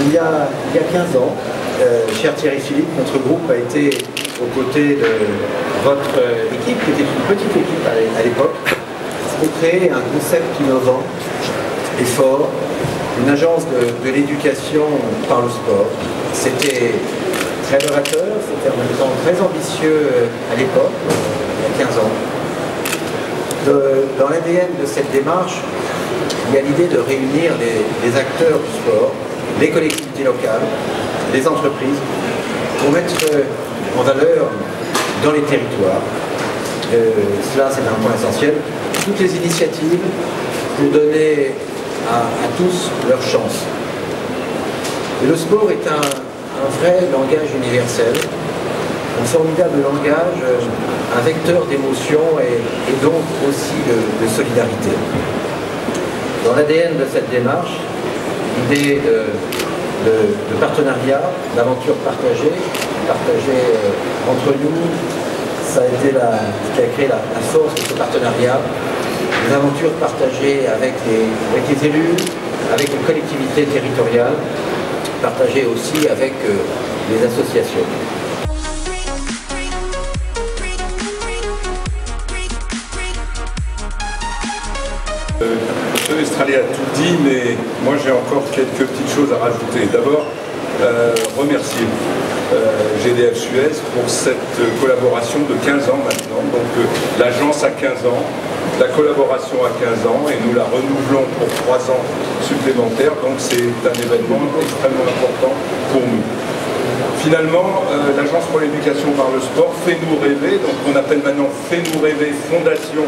Il y a 15 ans, cher Thierry Philippe, notre groupe a été aux côtés de votre équipe, qui était une petite équipe à l'époque, pour créer un concept innovant et fort, une agence de l'éducation par le sport. C'était très novateur, c'était en même temps très ambitieux à l'époque, il y a 15 ans. Dans l'ADN de cette démarche, il y a l'idée de réunir les acteurs du sport, les collectivités locales, les entreprises, pour mettre en valeur dans les territoires. Cela, c'est un point essentiel. Toutes les initiatives pour donner à tous leur chance. Et le sport est un vrai langage universel, un formidable langage, un vecteur d'émotion et donc aussi de solidarité. Dans l'ADN de cette démarche, l'idée de partenariat, d'aventure partagée entre nous, ça a été ce qui a créé la force de ce partenariat, une aventure partagée avec les élus, avec les collectivités territoriales, partagée aussi avec les associations. Monsieur Estralé a tout dit, mais moi j'ai encore quelques petites choses à rajouter. D'abord, remercier GDF Suez pour cette collaboration de 15 ans maintenant. Donc l'agence a 15 ans, la collaboration a 15 ans et nous la renouvelons pour 3 ans supplémentaires. Donc c'est un événement extrêmement important pour nous. Finalement, l'Agence pour l'éducation par le sport fait-nous rêver, donc on appelle maintenant fait-nous rêver Fondation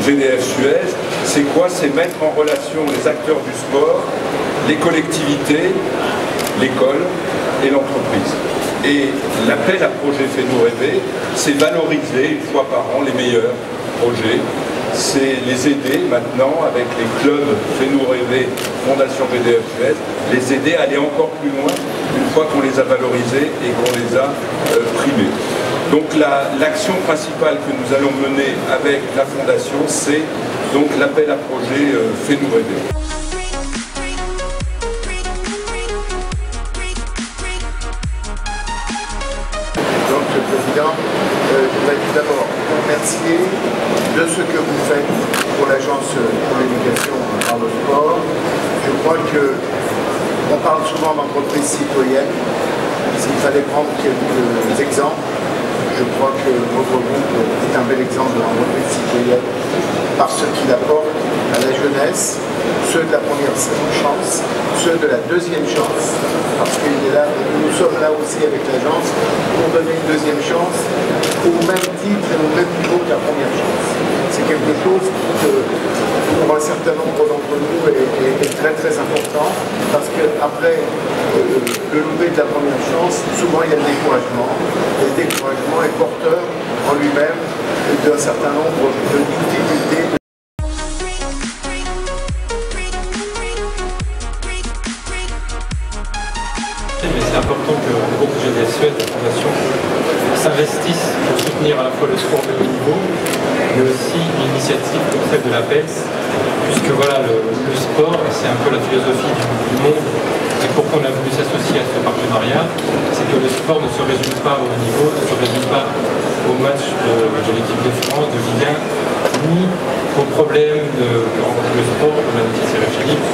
GDF Suez. C'est quoi? C'est mettre en relation les acteurs du sport, les collectivités, l'école et l'entreprise. Et l'appel à projet fait-nous rêver, c'est valoriser une fois par an les meilleurs projets. C'est les aider maintenant avec les clubs Fais-nous rêver, Fondation GDF Suez, les aider à aller encore plus loin une fois qu'on les a valorisés et qu'on les a primés. Donc l'action principale que nous allons mener avec la Fondation, c'est donc l'appel à projet Fais-nous rêver. Donc, Monsieur le Président, je voudrais tout d'abord vous remercier de ce que vous faites pour l'Agence pour l'éducation par le sport. Je crois qu'on parle souvent d'entreprise citoyenne. S'il fallait prendre quelques exemples, je crois que votre groupe est un bel exemple d'entreprise citoyenne par ce qu'il apporte à la jeunesse, ceux de la première chance, ceux de la deuxième chance, parce que nous sommes là aussi avec l'agence pour donner une deuxième chance au même titre et au même niveau que la première chance. C'est quelque chose qui, pour un certain nombre d'entre nous, est très très important, parce qu'après le lever de la première chance, souvent il y a le découragement, et le découragement est porteur en lui-même d'un certain nombre de difficultés. Mais c'est important que le groupe GDF Suez, la Fondation, s'investisse pour soutenir à la fois le sport de haut niveau, mais aussi une initiative comme celle de la PELS, puisque voilà, le sport, c'est un peu la philosophie du monde, et pourquoi on a voulu s'associer à ce partenariat, c'est que le sport ne se résume pas au haut niveau, ne se résume pas au match de l'équipe de France, de Ligue 1, ni aux problèmes que rencontre le sport, comme l'a dit Thierry Philippe,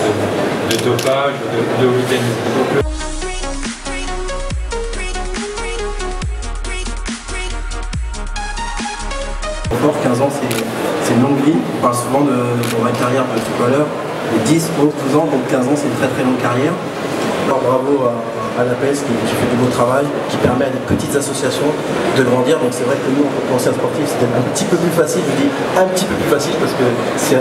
de dopage, de hooliganisme. Sport, 15 ans, c'est une longue vie. On parle souvent dans ma carrière de footballeur, de 10, 11, 12 ans, donc 15 ans, c'est une très très longue carrière. Alors bravo à la PES qui fait du beau travail, qui permet à des petites associations de grandir. Donc c'est vrai que nous, en tant qu'anciens sportifs, c'était un petit peu plus facile. Je dis un petit peu plus facile parce que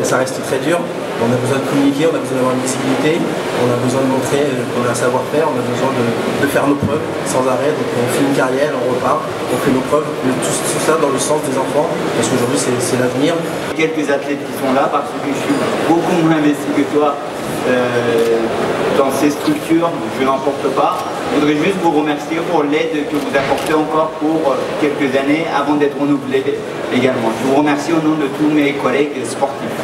ça reste très dur. On a besoin de communiquer, on a besoin d'avoir une visibilité, on a besoin de montrer qu'on a un savoir-faire, on a besoin de faire nos preuves sans arrêt. Donc on fait une carrière, on repart, on fait nos preuves, tout ça dans le sens des enfants, parce qu'aujourd'hui c'est l'avenir. Quelques athlètes qui sont là parce que je suis beaucoup moins investi que toi dans ces structures, je n'en porte pas. Je voudrais juste vous remercier pour l'aide que vous apportez encore pour quelques années avant d'être renouvelé également. Je vous remercie au nom de tous mes collègues sportifs.